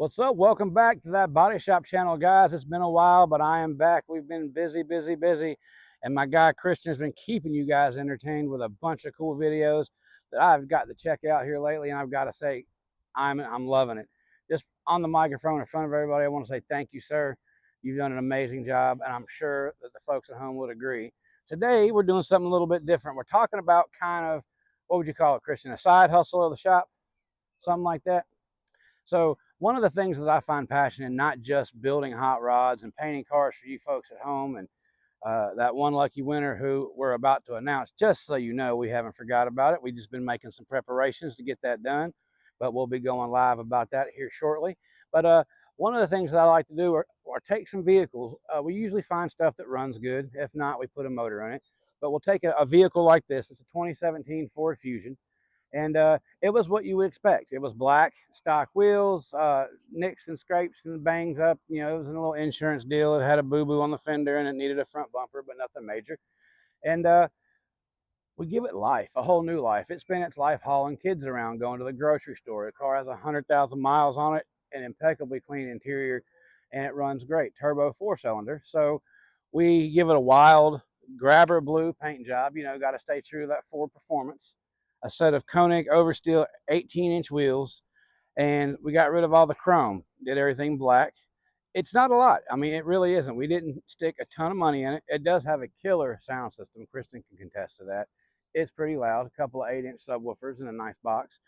What's up? Welcome back to that body shop channel, guys. It's been a while, but I am back. We've been busy. And my guy Christian has been keeping you guys entertained with a bunch of cool videos that I've got to check out here lately. And I've got to say, I'm loving it. Just on the microphone in front of everybody, I want to say thank you, sir. You've done an amazing job, and I'm sure that the folks at home would agree. Today, we're doing something a little bit different. We're talking about kind of, what would you call it, Christian? A side hustle of the shop? Something like that? So one of the things that I find passion in, not just building hot rods and painting cars for you folks at home, and that one lucky winner who we're about to announce, just so you know, we haven't forgot about it. We've just been making some preparations to get that done, but we'll be going live about that here shortly. But one of the things that I like to do are take some vehicles. We usually find stuff that runs good. If not, we put a motor in it. But we'll take a vehicle like this. It's a 2017 Ford Fusion. And it was what you would expect. It was black, stock wheels, nicks and scrapes and bangs up. You know, it was a little insurance deal. It had a boo-boo on the fender and it needed a front bumper, but nothing major. And we give it life, a whole new life. It spent its life hauling kids around, going to the grocery store. The car has 100,000 miles on it, an impeccably clean interior, and it runs great. Turbo 4-cylinder. So we give it a wild grabber blue paint job. You know, got to stay true to that Ford performance. A set of Koenig Oversteel 18-inch wheels, and we got rid of all the chrome, did everything black. It's not a lot. I mean, it really isn't. We didn't stick a ton of money in it. It does have a killer sound system. Kristen can contest to that. It's pretty loud, a couple of 8-inch subwoofers in a nice box.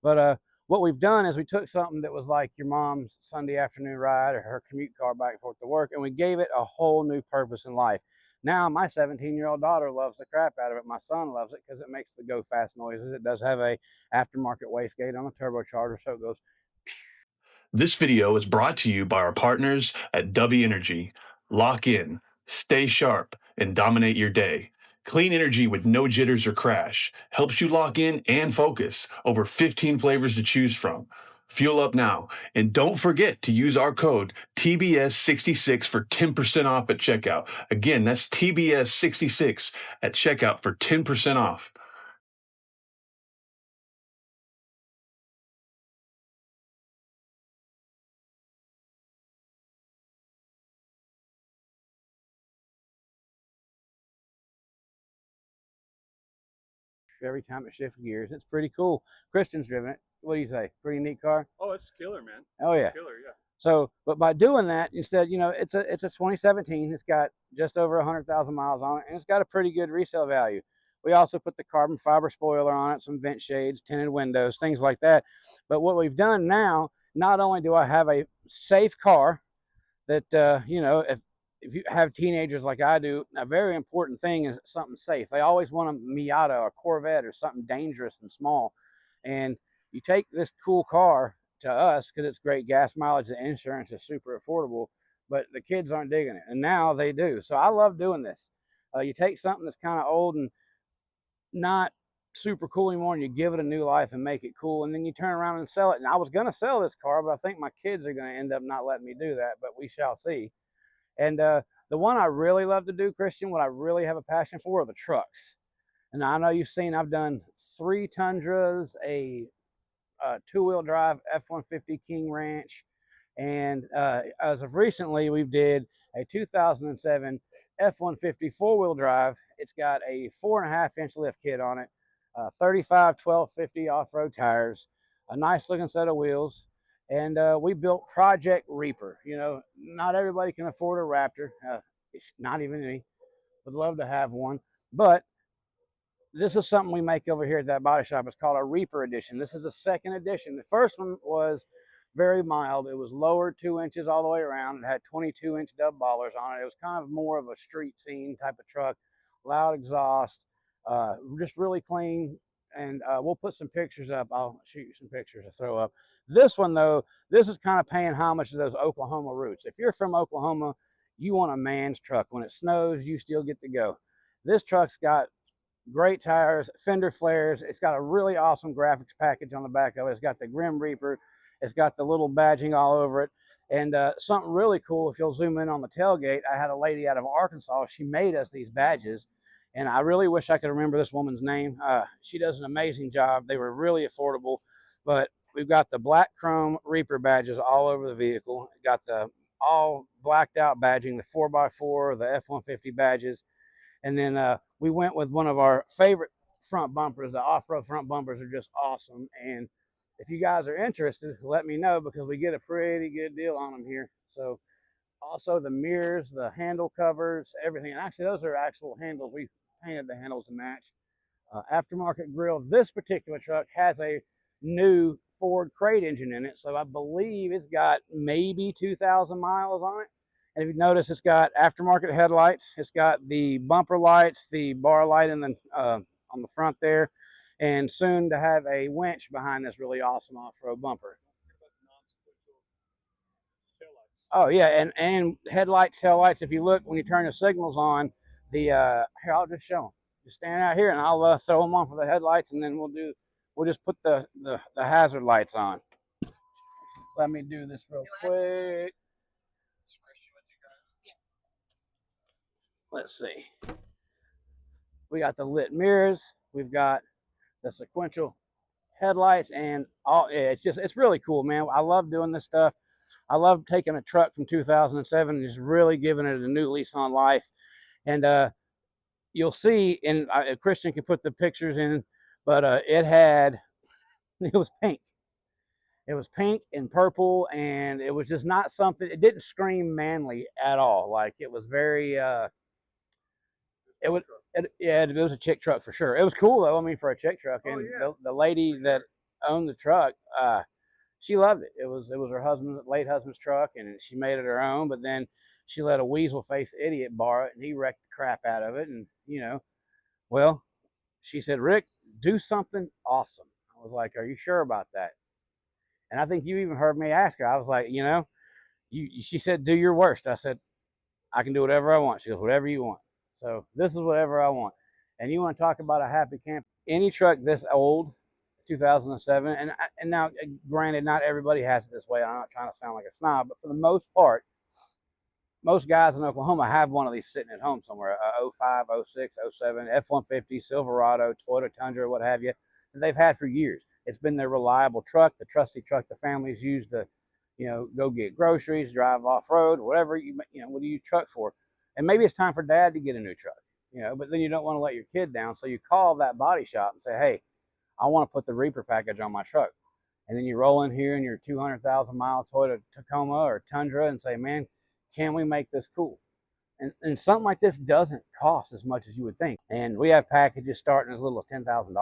But what we've done is we took something that was like your mom's Sunday afternoon ride or her commute car back and forth to work, and we gave it a whole new purpose in life. Now, my 17-year-old daughter loves the crap out of it. My son loves it because it makes the go fast noises. It does have a aftermarket wastegate on the turbocharger, so it goes. This video is brought to you by our partners at W Energy. Lock in, stay sharp, and dominate your day. Clean energy with no jitters or crash helps you lock in and focus. Over 15 flavors to choose from. Fuel up now, and don't forget to use our code TBS66 for 10% off at checkout. Again, that's TBS66 at checkout for 10% off. Every time it shifts gears, it's pretty cool. Christian's driven it. What do you say? Pretty neat car. Oh, it's killer, man. Oh yeah, Killer, yeah. So, but by doing that, instead, you know, it's a 2017. It's got just over 100,000 miles on it, and it's got a pretty good resale value. We also put the carbon fiber spoiler on it, some vent shades, tinted windows, things like that. But what we've done now, not only do I have a safe car that you know, if you have teenagers like I do, a very important thing is something safe. They always want a Miata or Corvette or something dangerous and small. And you take this cool car to us because it's great gas mileage, the insurance is super affordable, but the kids aren't digging it. And now they do. So I love doing this. You take something that's kind of old and not super cool anymore, and you give it a new life and make it cool, and then you turn around and sell it. And I was going to sell this car, but I think my kids are going to end up not letting me do that, but we shall see. And the one I really love to do, Christian, what I really have a passion for are the trucks. And I know you've seen I've done 3 Tundras, a 2-wheel drive F-150 King Ranch, and as of recently, we did a 2007 F-150 4-wheel drive. It's got a 4.5-inch lift kit on it, 35 1250 off-road tires, a nice looking set of wheels, and we built Project Reaper. You know, not everybody can afford a Raptor. Not even me. Would love to have one, but this is something we make over here at that body shop. It's called a Reaper edition. This is a second edition. The first one was very mild. It was lowered 2 inches all the way around. It had 22-inch dub ballers on it. It was kind of more of a street scene type of truck, loud exhaust, just really clean. And we'll put some pictures up. I'll shoot you some pictures to throw up. This one, though, this is kind of paying homage to those Oklahoma roots. If you're from Oklahoma, you want a man's truck. When it snows, you still get to go. This truck's got great tires, fender flares. It's got a really awesome graphics package on the back of it. It's got the Grim Reaper. It's got the little badging all over it. And something really cool, if you'll zoom in on the tailgate, I had a lady out of Arkansas. She made us these badges. And I really wish I could remember this woman's name. She does an amazing job. They were really affordable. But We've got the black chrome Reaper badges all over the vehicle. Got the all blacked out badging, the 4x4, the F-150 badges. And then we went with one of our favorite front bumpers. The off-road front bumpers are just awesome. And if you guys are interested, let me know because we get a pretty good deal on them here. So also the mirrors, the handle covers, everything. And actually, those are actual handles. We painted the handles to match. Aftermarket grill. This particular truck has a new Ford crate engine in it, so I believe it's got maybe 2,000 miles on it. And if you notice, it's got aftermarket headlights. It's got the bumper lights, the bar light in the on the front there, and soon to have a winch behind this really awesome off-road bumper. Oh yeah, and headlights, tail lights. If you look when you turn the signals on, the here I'll just show them. Just stand out here and I'll throw them on for the headlights, and then we'll just put the hazard lights on. Let me do this real quick. Let's see. We got the lit mirrors. We've got the sequential headlights, and all. It's really cool, man. I love doing this stuff. I love taking a truck from 2007 and just really giving it a new lease on life. And you'll see, and Christian can put the pictures in, but it was pink. It was pink and purple, and it was just not something. It didn't scream manly at all. Like it was very. It was. Yeah, it was a chick truck for sure. It was cool though. I mean, for a chick truck, and the lady that owned the truck, she loved it. It was her late husband's truck, and she made it her own. But then she let a weasel face idiot borrow it, and he wrecked the crap out of it. And well, she said, Rick, do something awesome. I was like, are you sure about that? And I think you even heard me ask her. I was like, she said, do your worst. I said, I can do whatever I want. She goes, whatever you want. So this is whatever I want. And you want to talk about a happy camper? Any truck this old, 2007, and now, granted, not everybody has it this way. I'm not trying to sound like a snob, but for the most part, most guys in Oklahoma have one of these sitting at home somewhere, 05, 06, 07, F-150, Silverado, Toyota Tundra, what have you, that they've had for years. It's been their reliable truck, the trusty truck the families use to, go get groceries, drive off-road, whatever, what do you truck for? And maybe it's time for dad to get a new truck, but then you don't want to let your kid down. So you call that body shop and say, hey, I want to put the Reaper package on my truck. And then you roll in here in your 200,000 mile Toyota Tacoma or Tundra and say, man, can we make this cool? And something like this doesn't cost as much as you would think. And we have packages starting as little as $10,000.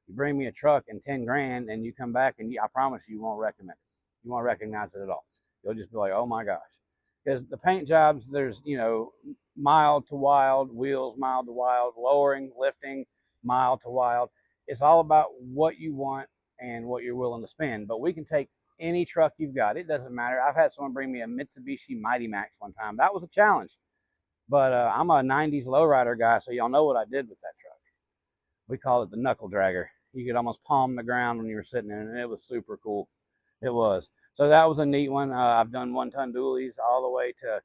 You bring me a truck and 10 grand, and you come back, and I promise you won't recommend it. You won't recognize it at all. You'll just be like, oh my gosh. Because the paint jobs, there's, mild to wild, wheels mild to wild, lowering, lifting, mild to wild. It's all about what you want and what you're willing to spend. But we can take any truck you've got. It doesn't matter. I've had someone bring me a Mitsubishi Mighty Max one time. That was a challenge. But I'm a 90s lowrider guy, so y'all know what I did with that truck. We call it the knuckle dragger. You could almost palm the ground when you were sitting in it, and it was super cool. It was. So that was a neat one. I've done 1-ton dualies all the way to,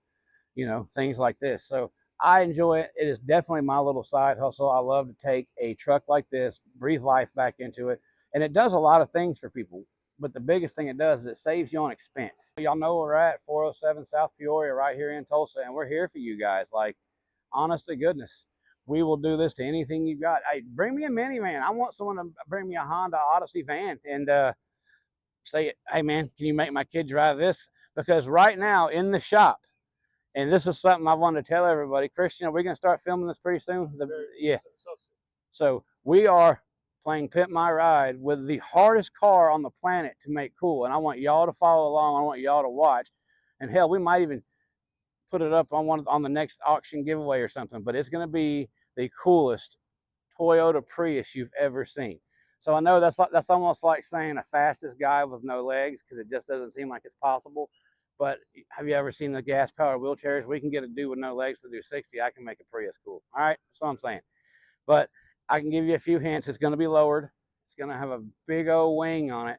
things like this. So I enjoy it. It is definitely my little side hustle. I love to take a truck like this, breathe life back into it. And it does a lot of things for people. But the biggest thing it does is it saves you on expense. Y'all know we're at 407 South Peoria right here in Tulsa, and we're here for you guys. Like, honest to goodness, we will do this to anything you got. Hey, bring me a minivan. I want someone to bring me a Honda Odyssey van and say, hey man, can you make my kid drive this? Because right now in the shop, and this is something I wanted to tell everybody, Christian, are we going to start filming this pretty soon? Yeah. So we are playing Pimp My Ride with the hardest car on the planet to make cool. And I want y'all to follow along. I want y'all to watch. And hell, we might even put it up on the next auction giveaway or something. But it's going to be the coolest Toyota Prius you've ever seen. So I know that's almost like saying a fastest guy with no legs, because it just doesn't seem like it's possible. But have you ever seen the gas-powered wheelchairs? We can get a dude with no legs to do 60. I can make a Prius cool. All right, that's what I'm saying. But I can give you a few hints. It's going to be lowered. It's going to have a big old wing on it,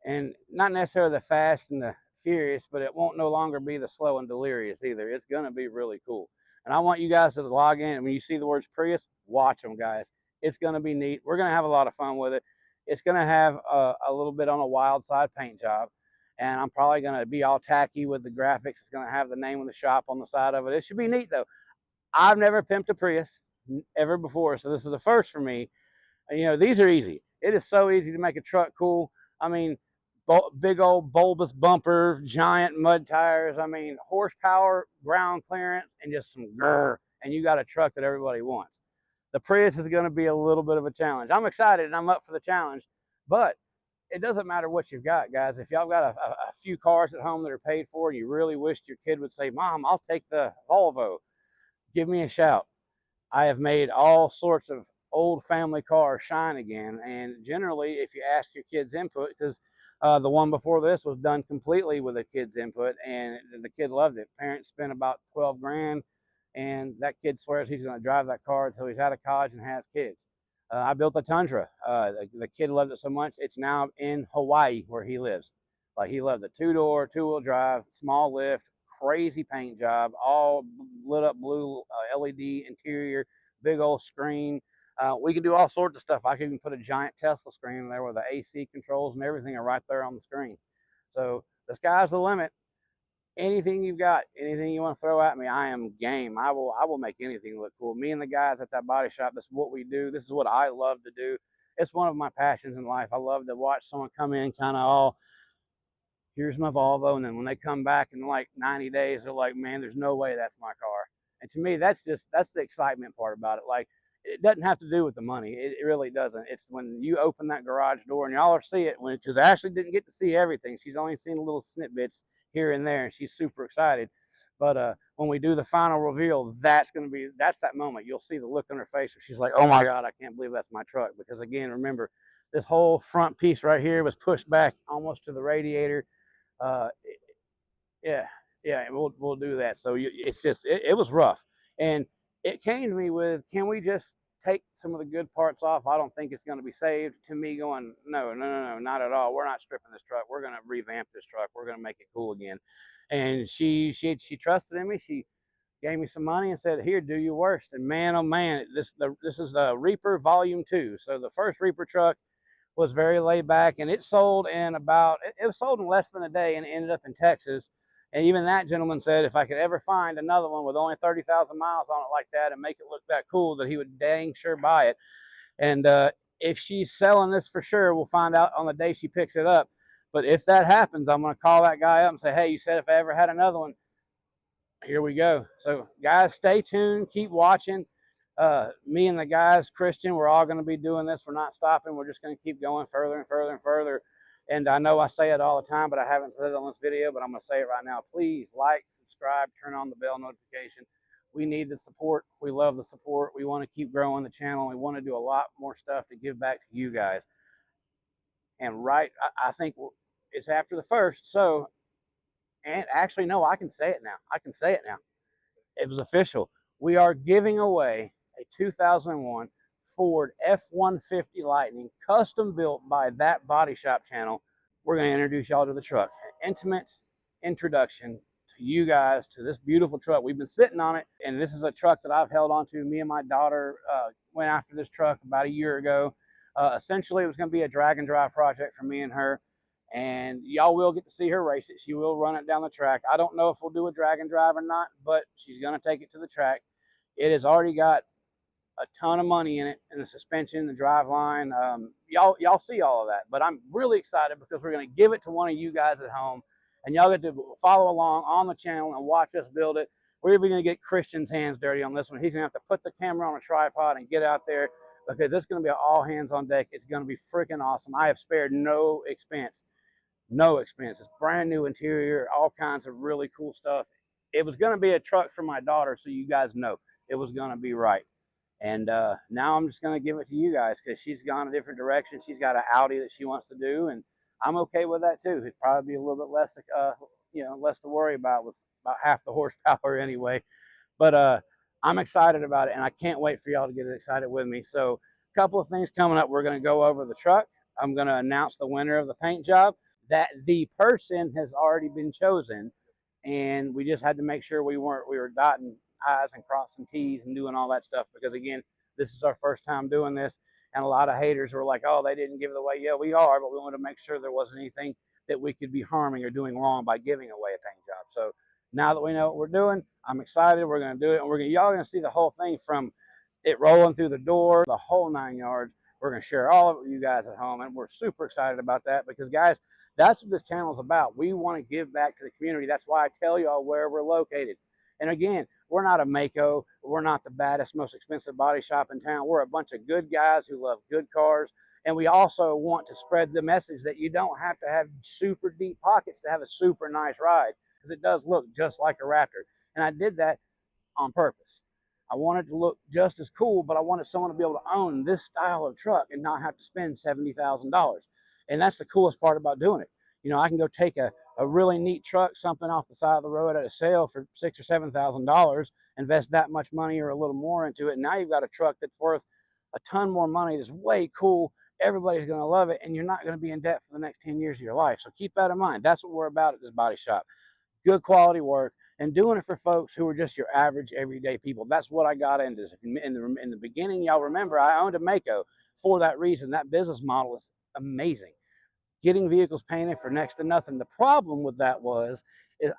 and not necessarily the fast and the furious, but it won't no longer be the slow and delirious either. It's going to be really cool. And I want you guys to log in. And when you see the words Prius, watch them, guys. It's going to be neat. We're going to have a lot of fun with it. It's going to have a little bit on a wild side paint job. And I'm probably going to be all tacky with the graphics. It's going to have the name of the shop on the side of it. It should be neat though. I've never pimped a Prius ever before, so this is a first for me. You know, these are easy. It is so easy to make a truck cool. I mean, big old bulbous bumper, giant mud tires. I mean, horsepower, ground clearance, and just some grrr, and you got a truck that everybody wants. The Prius is going to be a little bit of a challenge. I'm excited and I'm up for the challenge, but it doesn't matter what you've got, guys. If y'all got a few cars at home that are paid for and you really wished your kid would say, Mom, I'll take the Volvo, give me a shout. I have made all sorts of old family cars shine again. And generally, if you ask your kids' input, because the one before this was done completely with a kid's input, and the kid loved it. Parents spent about 12 grand, and that kid swears he's going to drive that car until he's out of college and has kids. I built a Tundra. The kid loved it so much, it's now in Hawaii where he lives. Like he loved the two-door, two-wheel drive, small lift, crazy paint job, all lit up blue LED interior, big old screen. We can do all sorts of stuff. I can even put a giant Tesla screen in there with the AC controls and everything are right there on the screen. So the sky's the limit. Anything you've got, anything you want to throw at me, I am game. I will make anything look cool. Me and the guys at that body shop, this is what we do. This is what I love to do. It's one of my passions in life. I love to watch someone come in kind of all, here's my Volvo. And then when they come back in like 90 days, they're like, man, there's no way that's my car. And to me, that's the excitement part about it. Like, it doesn't have to do with the money. It really doesn't. It's when you open that garage door and y'all are see it when, because Ashley didn't get to see everything. She's only seen little snippets here and there and she's super excited. But when we do the final reveal, that's that moment. You'll see the look on her face where she's like, oh my God, I can't believe that's my truck. Because again, remember, this whole front piece right here was pushed back almost to the radiator. uh, yeah, yeah, we'll do that. So it's just it was rough, and it came to me with, can we just take some of the good parts off? I don't think it's going to be saved. To me, going no, no, no, no, not at all. We're not stripping this truck. We're going to revamp this truck. We're going to make it cool again. And she trusted in me. She gave me some money and said, here, do your worst. And man, oh man, this is the Reaper Volume 2. So the first Reaper truck was very laid back, and it sold in it was sold in less than a day and ended up in Texas. And even that gentleman said if I could ever find another one with only 30,000 miles on it like that and make it look that cool, that he would dang sure buy it. And if she's selling this for sure, we'll find out on the day she picks it up. But if that happens, I'm going to call that guy up and say, hey, you said if I ever had another one, here we go. So guys, stay tuned, keep watching. Me and the guys, Christian, we're all going to be doing this. We're not stopping. We're just going to keep going further and further and further. And I know I say it all the time, but I haven't said it on this video, but I'm going to say it right now. Please like, subscribe, turn on the bell notification. We need the support. We love the support. We want to keep growing the channel. We want to do a lot more stuff to give back to you guys. And I think it's after the first. So, and actually, no, I can say it now. I can say it now. It was official. We are giving away a 2001 Ford F-150 Lightning, custom built by That Body Shop channel. We're going to introduce y'all to the truck. An intimate introduction to you guys to this beautiful truck. We've been sitting on it, and this is a truck that I've held on to. Me and my daughter went after this truck about a year ago. Essentially, it was going to be a drag and drive project for me and her. And y'all will get to see her race it. She will run it down the track. I don't know if we'll do a drag and drive or not, but she's going to take it to the track. It has already got a ton of money in it, in the suspension, the drive line. Y'all see all of that. But I'm really excited because we're going to give it to one of you guys at home, and y'all get to follow along on the channel and watch us build it. We're even going to get Christian's hands dirty on this one. He's going to have to put the camera on a tripod and get out there because it's going to be all hands on deck. It's going to be freaking awesome. I have spared no expense. No expense. It's brand new interior, all kinds of really cool stuff. It was going to be a truck for my daughter, so you guys know it was going to be right. And now I'm just going to give it to you guys because she's gone a different direction. She's got an Audi that she wants to do, and I'm okay with that too. It'd probably be a little bit less, less to worry about with about half the horsepower anyway. But I'm excited about it, and I can't wait for y'all to get excited with me. So a couple of things coming up. We're going to go over the truck. I'm going to announce the winner of the paint job. That the person has already been chosen, and we just had to make sure we were dotting I's and crossing T's and doing all that stuff because again, this is our first time doing this, And a lot of haters were like, oh, they didn't give it away. Yeah, we are, but we wanted to make sure there wasn't anything that we could be harming or doing wrong by giving away a paint job. So now that we know what we're doing, I'm excited. We're going to do it, and y'all going to see the whole thing from it rolling through the door, the whole 9 yards. We're going to share all of it with you guys at home, and we're super excited about that because, guys, that's what this channel is about. We want to give back to the community. That's why I tell y'all where we're located. And again, we're not a Mako. We're not the baddest, most expensive body shop in town. We're a bunch of good guys who love good cars. And we also want to spread the message that you don't have to have super deep pockets to have a super nice ride, because it does look just like a Raptor. And I did that on purpose. I wanted to look just as cool, but I wanted someone to be able to own this style of truck and not have to spend $70,000. And that's the coolest part about doing it. You know, I can go take a really neat truck, something off the side of the road at a sale for $6,000 or $7,000, invest that much money or a little more into it. And now you've got a truck that's worth a ton more money, that's way cool. Everybody's going to love it, and you're not going to be in debt for the next 10 years of your life. So keep that in mind. That's what we're about at this body shop. Good quality work, and doing it for folks who are just your average everyday people. That's what I got into. In the beginning, y'all remember I owned a Mako for that reason. That business model is amazing. Getting vehicles painted for next to nothing. The problem with that is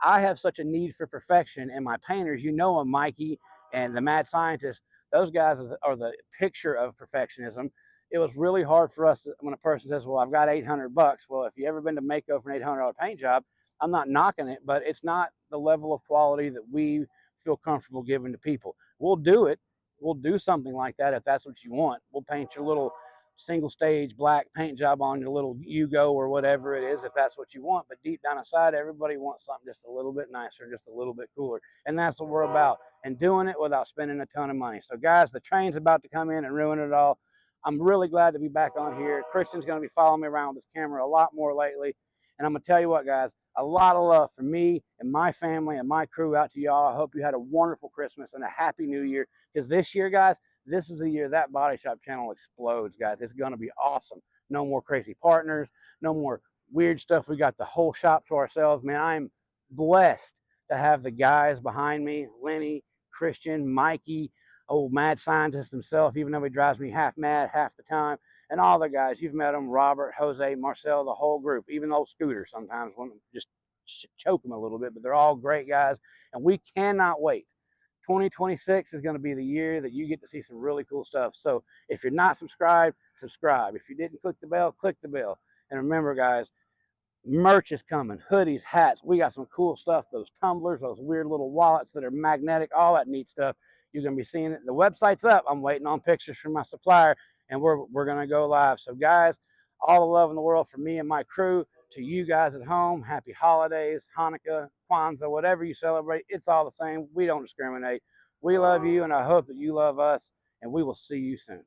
I have such a need for perfection, and my painters, you know them, Mikey and the Mad Scientist, those guys are the picture of perfectionism. It was really hard for us when a person says, well, I've got $800. Well, if you ever been to Mako for an $800 paint job, I'm not knocking it, but it's not the level of quality that we feel comfortable giving to people. We'll do it. We'll do something like that if that's what you want. We'll paint your little single stage black paint job on your little Yugo or whatever it is if that's what you want. But deep down inside, everybody wants something just a little bit nicer, just a little bit cooler. And that's what we're about, and doing it without spending a ton of money. So guys, the train's about to come in and ruin it all. I'm really glad to be back on here. Christian's going to be following me around with this camera a lot more lately. And I'm going to tell you what, guys, a lot of love from me and my family and my crew out to y'all. I hope you had a wonderful Christmas and a happy new year, because this year, guys, this is the year that Body Shop channel explodes, guys. It's going to be awesome. No more crazy partners, no more weird stuff. We got the whole shop to ourselves, man. I'm blessed to have the guys behind me, Lenny, Christian, Mikey, old Mad Scientist himself, even though he drives me half mad half the time, and all the guys. You've met them, Robert, Jose, Marcel, the whole group, even old Scooter sometimes want to just choke them a little bit, but they're all great guys, and we cannot wait. 2026 is going to be the year that you get to see some really cool stuff. So if you're not subscribed, subscribe. If you didn't click the bell, click the bell. And remember, guys, merch is coming, hoodies, hats. We got some cool stuff, those tumblers, those weird little wallets that are magnetic, all that neat stuff. You're going to be seeing it. The website's up. I'm waiting on pictures from my supplier, and we're going to go live. So guys, all the love in the world from me and my crew to you guys at home. Happy holidays, Hanukkah, Kwanzaa, whatever you celebrate. It's all the same. We don't discriminate. We love you, and I hope that you love us, and we will see you soon.